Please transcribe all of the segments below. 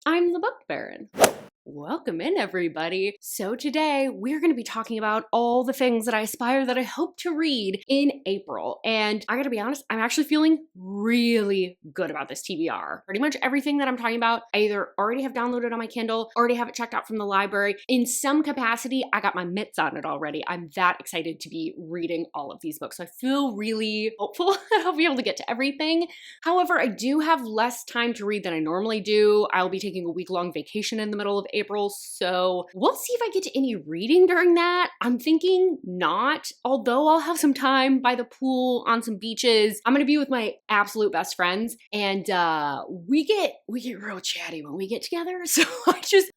I'm the Book Baron. Welcome in, everybody. So today we're going to be talking about all the things that I aspire that I hope to read in April. And I gotta be honest, I'm actually feeling really good about this TBR. Pretty much everything that I'm talking about, I either already have downloaded on my Kindle, already have it checked out from the library. In some capacity, I got my mitts on it already. I'm that excited to be reading all of these books. So I feel really hopeful that I'll be able to get to everything. However, I do have less time to read than I normally do. I'll be taking a week-long vacation in the middle of April, so we'll see if I get to any reading during that. I'm thinking not, although I'll have some time by the pool on some beaches. I'm gonna be with my absolute best friends, and we get real chatty when we get together. So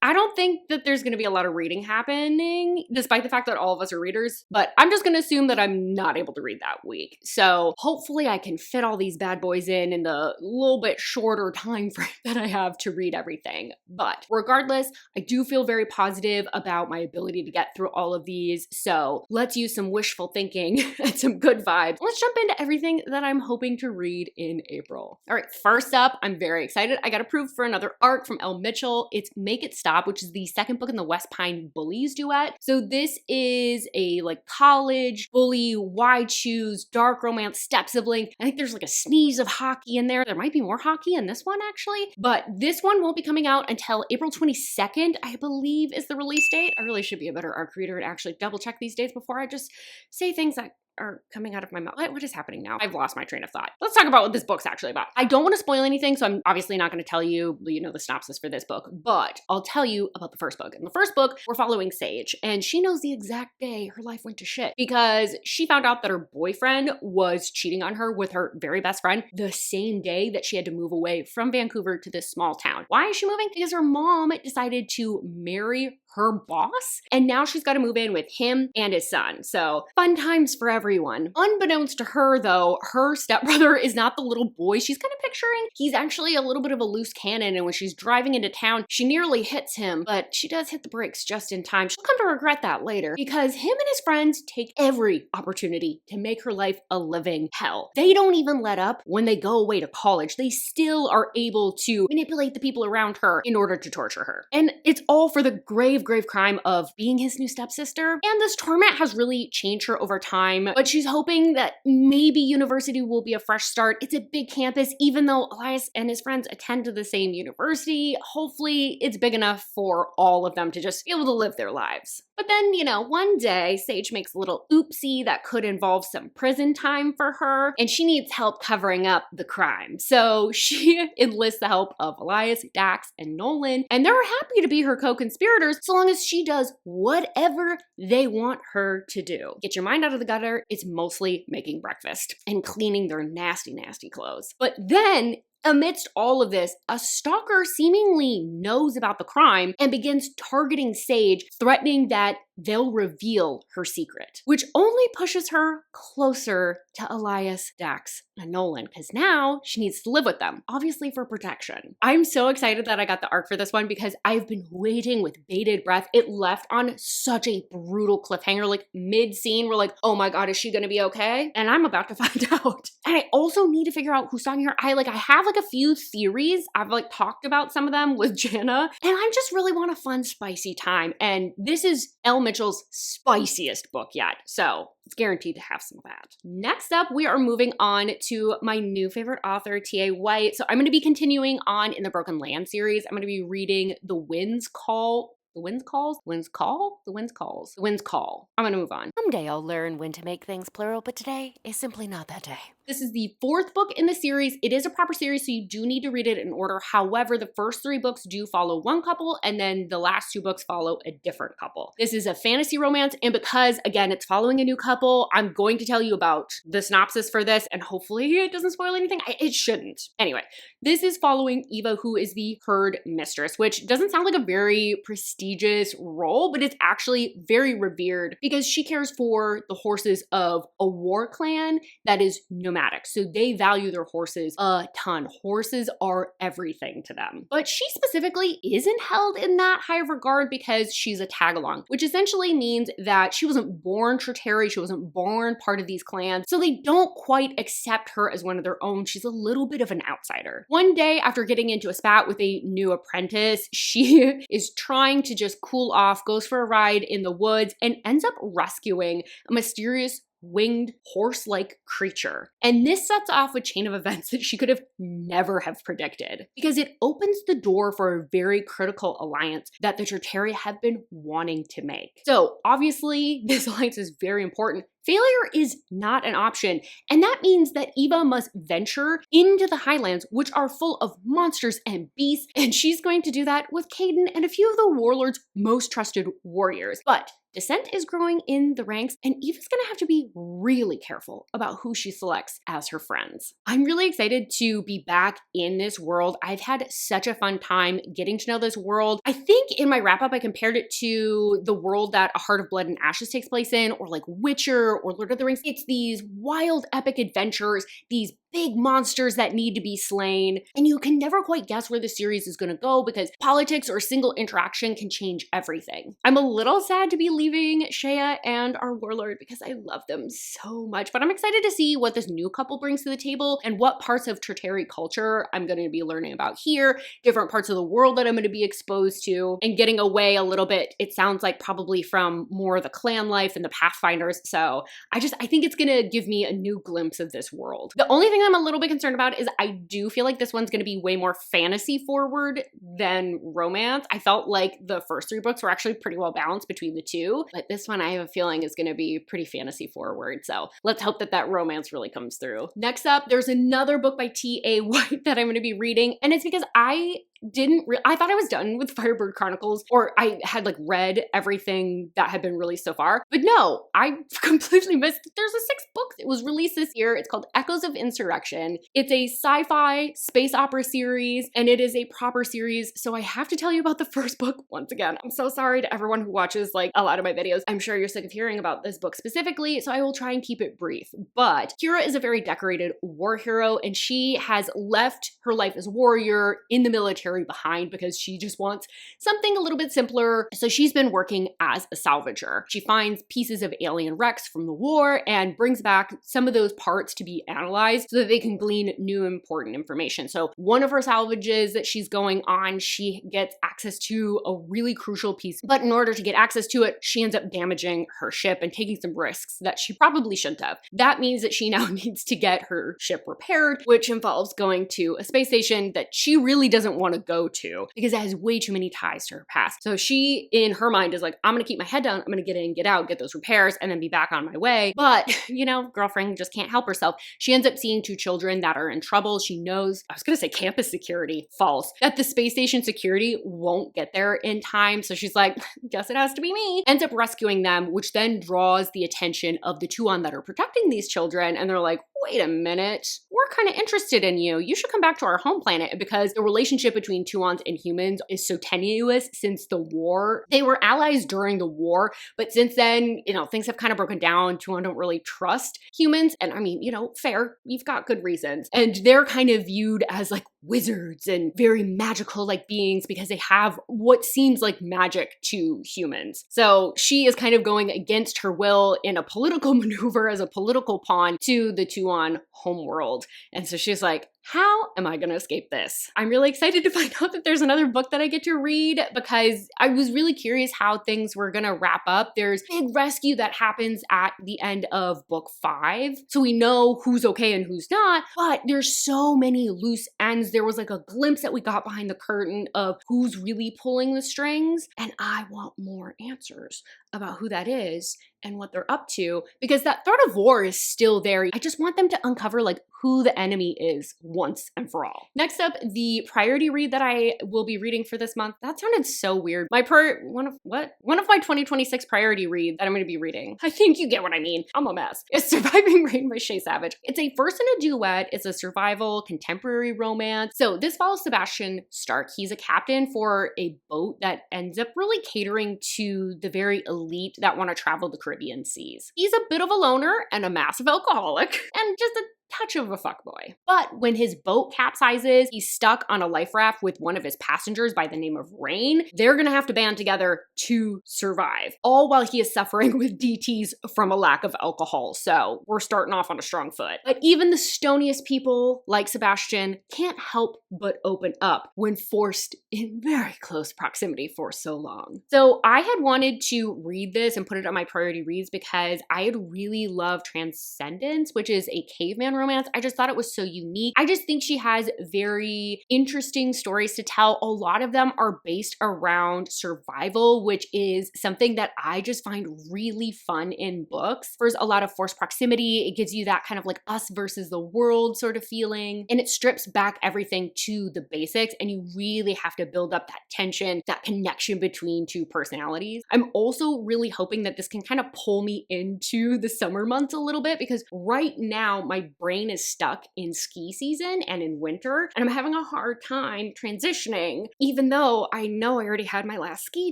I don't think that there's gonna be a lot of reading happening, despite the fact that all of us are readers. But I'm just gonna assume that I'm not able to read that week. So hopefully I can fit all these bad boys in the little bit shorter time frame that I have to read everything. But regardless, I do feel very positive about my ability to get through all of these. So let's use some wishful thinking and some good vibes. Let's jump into everything that I'm hoping to read in April. All right, first up, I'm very excited. I got approved for another arc from Elle Mitchell. It's Make It Stop, which is the second book in the West Pine Bullies duet. So this is a college bully, wide shoes, dark romance, step sibling. I think there's a sneeze of hockey in there. There might be more hockey in this one actually, but this one won't be coming out until April 22nd. I believe is the release date. I really should be a better arc reader and actually double check these dates before I just say things that are coming out of my mouth. What is happening now? I've lost my train of thought. Let's talk about what this book's actually about. I don't want to spoil anything, so I'm obviously not going to tell you, the synopsis for this book, but I'll tell you about the first book. In the first book, we're following Sage, and she knows the exact day her life went to shit because she found out that her boyfriend was cheating on her with her very best friend the same day that she had to move away from Vancouver to this small town. Why is she moving? Because her mom decided to marry her boss, and now she's got to move in with him and his son. So fun times for everyone. Unbeknownst to her though, her stepbrother is not the little boy she's kind of picturing. He's actually a little bit of a loose cannon, and when she's driving into town, she nearly hits him, but she does hit the brakes just in time. She'll come to regret that later because him and his friends take every opportunity to make her life a living hell. They don't even let up when they go away to college. They still are able to manipulate the people around her in order to torture her. And it's all for the grave crime of being his new stepsister. And this torment has really changed her over time, but she's hoping that maybe university will be a fresh start. It's a big campus, even though Elias and his friends attend to the same university. Hopefully it's big enough for all of them to just be able to live their lives. But then, one day Sage makes a little oopsie that could involve some prison time for her, and she needs help covering up the crime. So she enlists the help of Elias, Dax, and Nolan, and they're happy to be her co-conspirators so long as she does whatever they want her to do. Get your mind out of the gutter, it's mostly making breakfast and cleaning their nasty, nasty clothes. But then, amidst all of this, a stalker seemingly knows about the crime and begins targeting Sage, threatening that they'll reveal her secret, which only pushes her closer to Elias, Dax, and Nolan, because now she needs to live with them, obviously for protection. I'm so excited that I got the arc for this one because I've been waiting with bated breath. It left on such a brutal cliffhanger, mid-scene, we're like, oh my god, is she gonna be okay? And I'm about to find out. And I also need to figure out who's stalking her. I have a few theories. I've talked about some of them with Jana, and I just really want a fun, spicy time. And this is Elle Mitchell's spiciest book yet, so it's guaranteed to have some of that. Next up, we are moving on to my new favorite author, T.A. White. So I'm going to be continuing on in the Broken Land series. I'm going to be reading The Wind's Call. The Wind's Calls? Wind's Call? The Wind's Calls. The Wind's Call. I'm gonna move on. Someday I'll learn when to make things plural, but today is simply not that day. This is the fourth book in the series. It is a proper series, so you do need to read it in order. However, the first three books do follow one couple, and then the last two books follow a different couple. This is a fantasy romance, and because, again, it's following a new couple, I'm going to tell you about the synopsis for this, and hopefully it doesn't spoil anything. It shouldn't. Anyway, this is following Eva, who is the herd mistress, which doesn't sound like a very prestigious role, but it's actually very revered because she cares for the horses of a war clan that is nomadic nomadic, so they value their horses a ton. Horses are everything to them. But she specifically isn't held in that high of regard because she's a tag-along, which essentially means that she wasn't born Trateri, she wasn't born part of these clans, so they don't quite accept her as one of their own. She's a little bit of an outsider. One day, after getting into a spat with a new apprentice, she is trying to just cool off, goes for a ride in the woods, and ends up rescuing a mysterious winged horse-like creature. And this sets off a chain of events that she could have never have predicted, because it opens the door for a very critical alliance that the Trateri have been wanting to make. So obviously this alliance is very important. Failure is not an option, and that means that Eva must venture into the Highlands, which are full of monsters and beasts, and she's going to do that with Caden and a few of the warlord's most trusted warriors. But dissent is growing in the ranks, and Eva's gonna have to be really careful about who she selects as her friends. I'm really excited to be back in this world. I've had such a fun time getting to know this world. I think in my wrap-up, I compared it to the world that A Heart of Blood and Ashes takes place in, or like Witcher or Lord of the Rings. It's these wild, epic adventures, these big monsters that need to be slain, and you can never quite guess where the series is gonna go because politics or single interaction can change everything. I'm a little sad to be leaving Shay and our warlord because I love them so much, but I'm excited to see what this new couple brings to the table and what parts of Trateri culture I'm gonna be learning about here, different parts of the world that I'm gonna be exposed to, and getting away a little bit, it sounds like probably from more of the clan life and the Pathfinders, so I think it's gonna give me a new glimpse of this world. The only thing I'm a little bit concerned about is I do feel like this one's gonna be way more fantasy forward than romance. I felt like the first 3 books were actually pretty well balanced between the two, but this one I have a feeling is gonna be pretty fantasy forward. So let's hope that that romance really comes through. Next up, there's another book by T.A. White that I'm gonna be reading, and it's because I thought I was done with Firebird Chronicles, or I had like read everything that had been released so far, but no, I completely missed. There's a 6th book that was released this year. It's called Echoes of Insurrection. It's a sci-fi space opera series, and it is a proper series, so I have to tell you about the first book once again. I'm so sorry to everyone who watches like a lot of my videos. I'm sure you're sick of hearing about this book specifically, so I will try and keep it brief. But Kira is a very decorated war hero, and she has left her life as a warrior in the military behind because she just wants something a little bit simpler. So she's been working as a salvager. She finds pieces of alien wrecks from the war and brings back some of those parts to be analyzed so that they can glean new important information. So one of her salvages that she's going on, she gets access to a really crucial piece, but in order to get access to it, she ends up damaging her ship and taking some risks that she probably shouldn't have. That means that she now needs to get her ship repaired, which involves going to a space station that she really doesn't want to go to because it has way too many ties to her past. So she, in her mind, is like, I'm gonna keep my head down, I'm gonna get in, get out, get those repairs, and then be back on my way. But, you know, girlfriend just can't help herself. She ends up seeing 2 children that are in trouble. She knows, I was gonna say campus security, false, that the space station security won't get there in time. So she's like, guess it has to be me. Ends up rescuing them, which then draws the attention of the Tuon that are protecting these children. And they're like, wait a minute, we're kind of interested in you. You should come back to our home planet, because the relationship between Tuons and humans is so tenuous since the war. They were allies during the war, but since then, you know, things have kind of broken down. Tuon don't really trust humans. And I mean, you know, fair, you've got good reasons. And they're kind of viewed as like wizards and very magical like beings because they have what seems like magic to humans. So she is kind of going against her will in a political maneuver as a political pawn to the Tuon homeworld. And so she's like, how am I gonna escape this? I'm really excited to find out that there's another book that I get to read because I was really curious how things were gonna wrap up. There's a big rescue that happens at the end of book 5. So we know who's okay and who's not, but there's so many loose ends. There was like a glimpse that we got behind the curtain of who's really pulling the strings. And I want more answers about who that is and what they're up to, because that threat of war is still there. I just want them to uncover like who the enemy is once and for all. Next up, the priority read that I will be reading for this month. That sounded so weird. One of my 2026 priority read that I'm gonna be reading. I think you get what I mean. I'm a mess. It's Surviving Raine by Shay Savage. It's a first in a duet. It's a survival contemporary romance. So this follows Sebastian Stark. He's a captain for a boat that ends up really catering to the very elite that want to travel the Caribbean seas. He's a bit of a loner and a massive alcoholic and just a touch of a fuckboy. But when his boat capsizes, he's stuck on a life raft with one of his passengers by the name of Raine. They're gonna have to band together to survive, all while he is suffering with DTs from a lack of alcohol. So we're starting off on a strong foot. But even the stoniest people, like Sebastian, can't help but open up when forced in very close proximity for so long. So I had wanted to read this and put it on my priority reads because I had really loved Transcendence, which is a caveman romance. I just thought it was so unique. I just think she has very interesting stories to tell. A lot of them are based around survival, which is something that I just find really fun in books. There's a lot of forced proximity. It gives you that kind of like us versus the world sort of feeling, and it strips back everything to the basics, and you really have to build up that tension, that connection between two personalities. I'm also really hoping that this can kind of pull me into the summer months a little bit, because right now my brain is stuck in ski season and in winter, and I'm having a hard time transitioning, even though I know I already had my last ski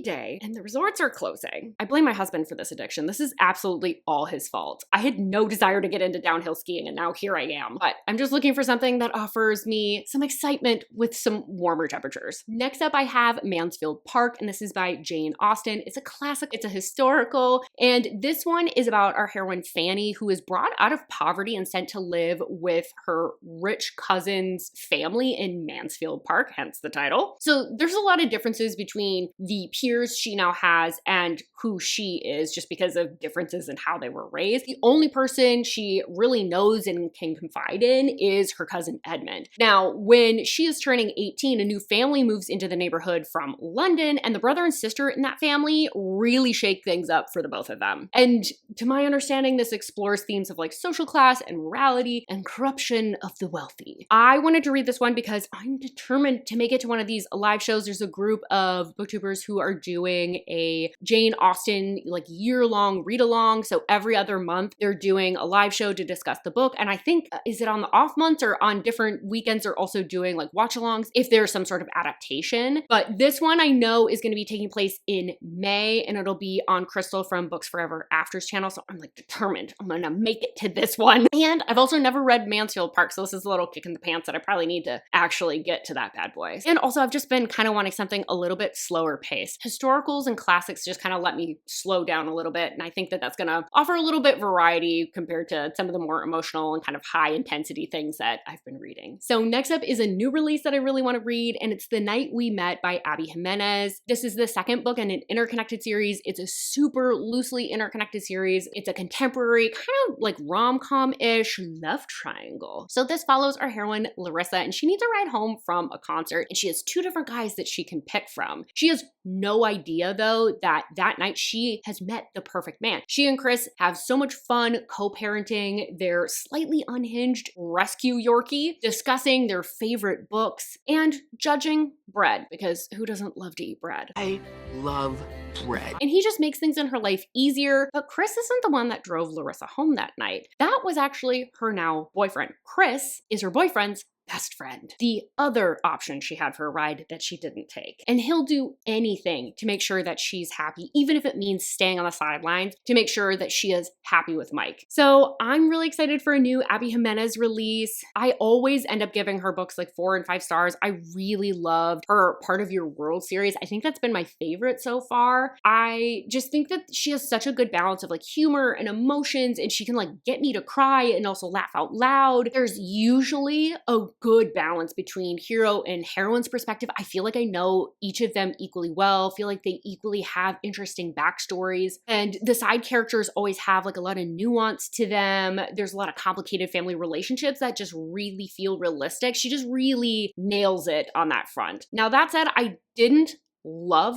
day and the resorts are closing. I blame my husband for this addiction. This is absolutely all his fault. I had no desire to get into downhill skiing, and now here I am. But I'm just looking for something that offers me some excitement with some warmer temperatures. Next up, I have Mansfield Park, and this is by Jane Austen. It's a classic, it's a historical, and this one is about our heroine Fanny, who is brought out of poverty and sent to live with her rich cousin's family in Mansfield Park, hence the title. So there's a lot of differences between the peers she now has and who she is, just because of differences in how they were raised. The only person she really knows and can confide in is her cousin Edmund. Now, when she is turning 18, a new family moves into the neighborhood from London, and the brother and sister in that family really shake things up for the both of them. And to my understanding, this explores themes of like social class and morality and corruption of the wealthy. I wanted to read this one because I'm determined to make it to one of these live shows. There's a group of booktubers who are doing a Jane Austen like year-long read-along. So every other month they're doing a live show to discuss the book. And I think, is it on the off months or on different weekends, they're also doing like watch-alongs if there's some sort of adaptation. But this one I know is going to be taking place in May, and it'll be on Crystal from Books Forever After's channel. So I'm like determined I'm gonna make it to this one. And I've also never read Mansfield Park, so this is a little kick in the pants that I probably need to actually get to that bad boy. And also I've just been kind of wanting something a little bit slower paced. Historicals and classics just kind of let me slow down a little bit, and I think that that's gonna offer a little bit variety compared to some of the more emotional and kind of high intensity things that I've been reading. So next up is a new release that I really want to read, and it's The Night We Met by Abby Jimenez. This is the second book in an interconnected series. It's a super loosely interconnected series. It's a contemporary kind of like rom-com-ish love triangle. So this follows our heroine Larissa, and she needs a ride home from a concert, and she has two different guys that she can pick from. She has no idea though that that night she has met the perfect man. She and Chris have so much fun co-parenting their slightly unhinged rescue Yorkie, discussing their favorite books, and judging bread, because who doesn't love to eat bread? I love bread. And he just makes things in her life easier, but Chris isn't the one that drove Larissa home that night. That was actually her now boyfriend. Chris is her boyfriend's best friend, the other option she had for a ride that she didn't take. And he'll do anything to make sure that she's happy, even if it means staying on the sidelines to make sure that she is happy with Mike. So I'm really excited for a new Abby Jimenez release. I always end up giving her books like 4 and 5 stars. I really loved her Part of Your World series. I think that's been my favorite so far. I just think that she has such a good balance of like humor and emotions, and she can like get me to cry and also laugh out loud. There's usually a good balance between hero and heroine's perspective. I feel like I know each of them equally well, feel like they equally have interesting backstories, and the side characters always have like a lot of nuance to them. There's a lot of complicated family relationships that just really feel realistic. She just really nails it on that front. Now that said, I didn't love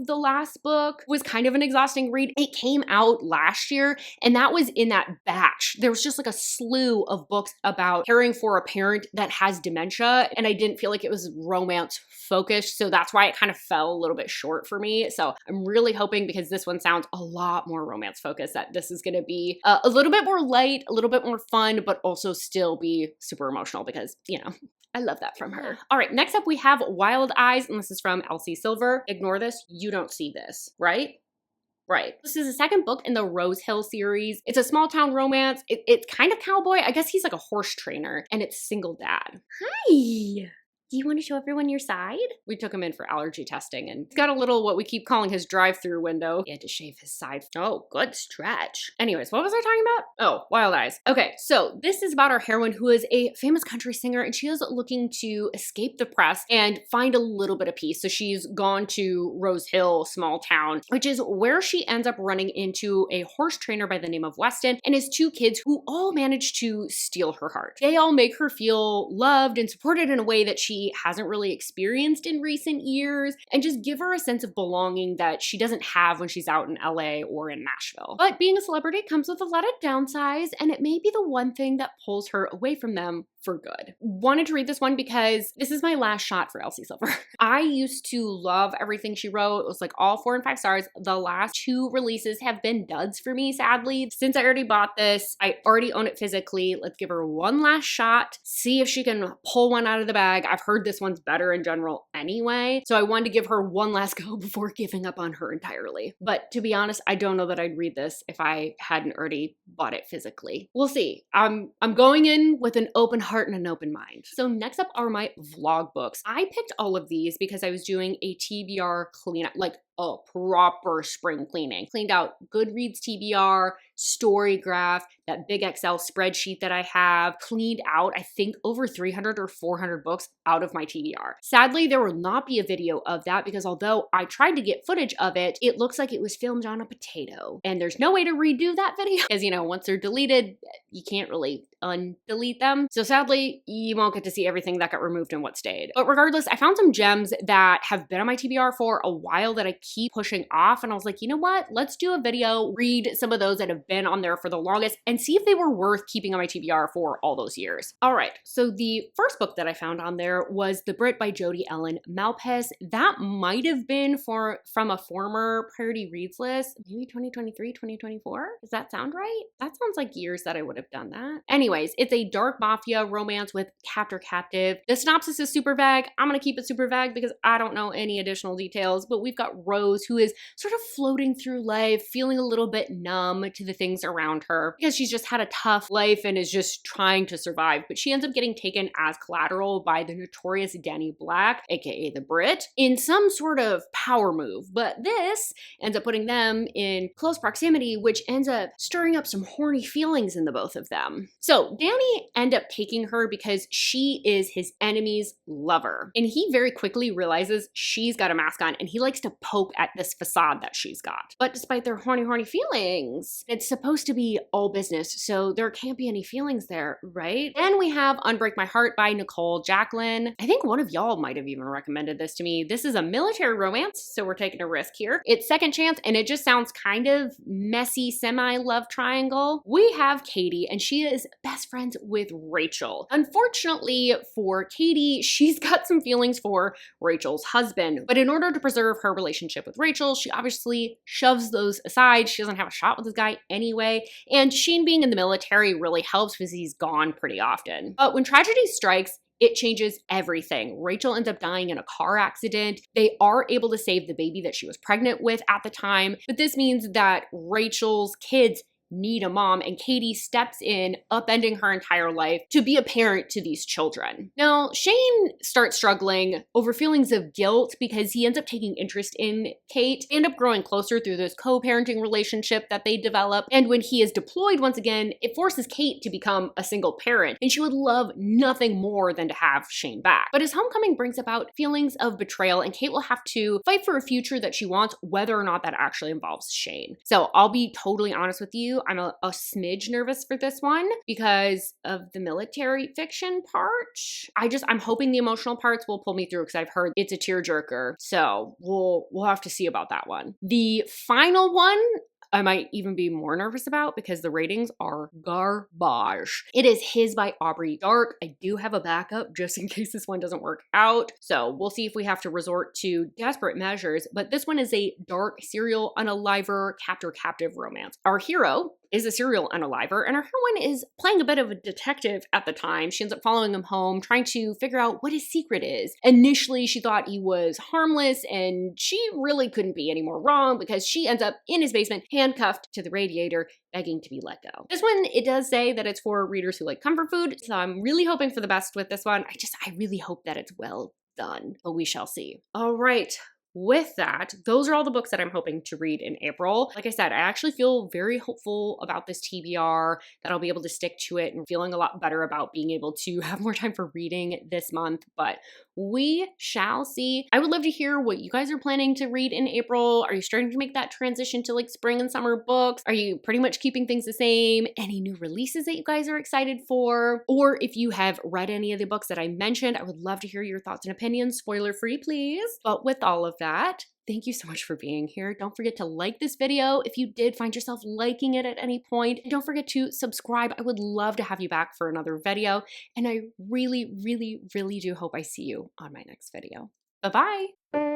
the last book. It was kind of an exhausting read. It came out last year, and that was in that batch. There was just like a slew of books about caring for a parent that has dementia, and I didn't feel like it was romance focused, so that's why it kind of fell a little bit short for me. So I'm really hoping, because this one sounds a lot more romance focused, that this is going to be a little bit more light, a little bit more fun, but also still be super emotional, because, you know, I love that from her. All right, next up we have Wild Eyes, and this is from Elsie Silver. Ignore this. You don't see this, right? Right. This is the second book in the Rose Hill series. It's a small town romance. It's kind of cowboy. I guess he's like a horse trainer, and it's single dad. Hi. Do you want to show everyone your side? We took him in for allergy testing, and he's got a little, what we keep calling his drive-through window. He had to shave his side. Oh, good stretch. Anyways, what was I talking about? Oh, Wild Eyes. Okay, so this is about our heroine who is a famous country singer, and she is looking to escape the press and find a little bit of peace. So she's gone to Rose Hill, small town, which is where she ends up running into a horse trainer by the name of Weston and his two kids who all manage to steal her heart. They all make her feel loved and supported in a way that she hasn't really experienced in recent years, and just give her a sense of belonging that she doesn't have when she's out in LA or in Nashville. But being a celebrity comes with a lot of downsides, and it may be the one thing that pulls her away from them for good. Wanted to read this one because this is my last shot for Elsie Silver. I used to love everything she wrote. It was like all 4 and 5 stars. The last 2 releases have been duds for me, sadly. Since I already bought this, I already own it physically. Let's give her one last shot, see if she can pull one out of the bag. I've heard this one's better in general anyway, so I wanted to give her one last go before giving up on her entirely. But to be honest, I don't know that I'd read this if I hadn't already bought it physically. We'll see. I'm going in with an open heart and an open mind. So next up are my vlog books. I picked all of these because I was doing a TBR cleanup, like a proper spring cleaning. Cleaned out Goodreads TBR, Storygraph, that big Excel spreadsheet that I have, cleaned out, I think, over 300 or 400 books out of my TBR. Sadly, there will not be a video of that because although I tried to get footage of it, it looks like it was filmed on a potato. And there's no way to redo that video because, you know, once they're deleted, you can't really undelete them. So sadly, you won't get to see everything that got removed and what stayed. But regardless, I found some gems that have been on my TBR for a while that I keep pushing off. And I was like, you know what? Let's do a video, read some of those that have been on there for the longest and see if they were worth keeping on my TBR for all those years. All right. So the first book that I found on there was The Brit by Jodi Ellen Malpas. That might have been from a former Priority Reads list, maybe 2023, 2024. Does that sound right? That sounds like years that I would have done that. Anyways, it's a dark mafia romance with captor-captive. The synopsis is super vague. I'm going to keep it super vague because I don't know any additional details, but we've got Rose who is sort of floating through life, feeling a little bit numb to the things around her because she's just had a tough life and is just trying to survive. But she ends up getting taken as collateral by the notorious Danny Black, aka the Brit, in some sort of power move. But this ends up putting them in close proximity, which ends up stirring up some horny feelings in the both of them. So Danny ends up taking her because she is his enemy's lover. And he very quickly realizes she's got a mask on and he likes to poke at this facade that she's got. But despite their horny feelings, it's supposed to be all business, so there can't be any feelings there, right? Then we have Unbreak My Heart by Nicole. Jacquelyn, I think one of y'all might have even recommended this to me. This is a military romance, so we're taking a risk here. It's second chance, and it just sounds kind of messy, semi-love triangle. We have Katie, and she is best friends with Rachel. Unfortunately for Katie, she's got some feelings for Rachel's husband, but in order to preserve her relationship with Rachel, she obviously shoves those aside. She doesn't have a shot with this guy anyway, and Shane being in the military really helps because he's gone pretty often. But when tragedy strikes, it changes everything. Rachel ends up dying in a car accident. They are able to save the baby that she was pregnant with at the time, but this means that Rachel's kids need a mom, and Katie steps in, upending her entire life to be a parent to these children. Now, Shane starts struggling over feelings of guilt because he ends up taking interest in Kate. They end up growing closer through this co-parenting relationship that they develop, and when he is deployed once again, it forces Kate to become a single parent, and she would love nothing more than to have Shane back. But his homecoming brings about feelings of betrayal, and Kate will have to fight for a future that she wants, whether or not that actually involves Shane. So I'll be totally honest with you, I'm a smidge nervous for this one because of the military fiction part. I'm hoping the emotional parts will pull me through because I've heard it's a tearjerker. So we'll have to see about that one. The final one I might even be more nervous about because the ratings are garbage. It is His by Aubrey Dark. I do have a backup just in case this one doesn't work out. So we'll see if we have to resort to desperate measures, but this one is a dark serial unaliver captor-captive romance. Our hero is a serial unaliver, and our heroine is playing a bit of a detective at the time. She ends up following him home, trying to figure out what his secret is. Initially, she thought he was harmless, and she really couldn't be any more wrong because she ends up in his basement, handcuffed to the radiator, begging to be let go. This one, it does say that it's for readers who like comfort food, so I'm really hoping for the best with this one. I really hope that it's well done, but we shall see. All right. With that, those are all the books that I'm hoping to read in April. Like I said, I actually feel very hopeful about this TBR, that I'll be able to stick to it, and feeling a lot better about being able to have more time for reading this month, but we shall see. I would love to hear what you guys are planning to read in April. Are you starting to make that transition to like spring and summer books? Are you pretty much keeping things the same? Any new releases that you guys are excited for? Or if you have read any of the books that I mentioned, I would love to hear your thoughts and opinions. Spoiler free, please. But with all of that, thank you so much for being here. Don't forget to like this video if you did find yourself liking it at any point. And don't forget to subscribe. I would love to have you back for another video. And I really, really, really do hope I see you on my next video. Bye-bye.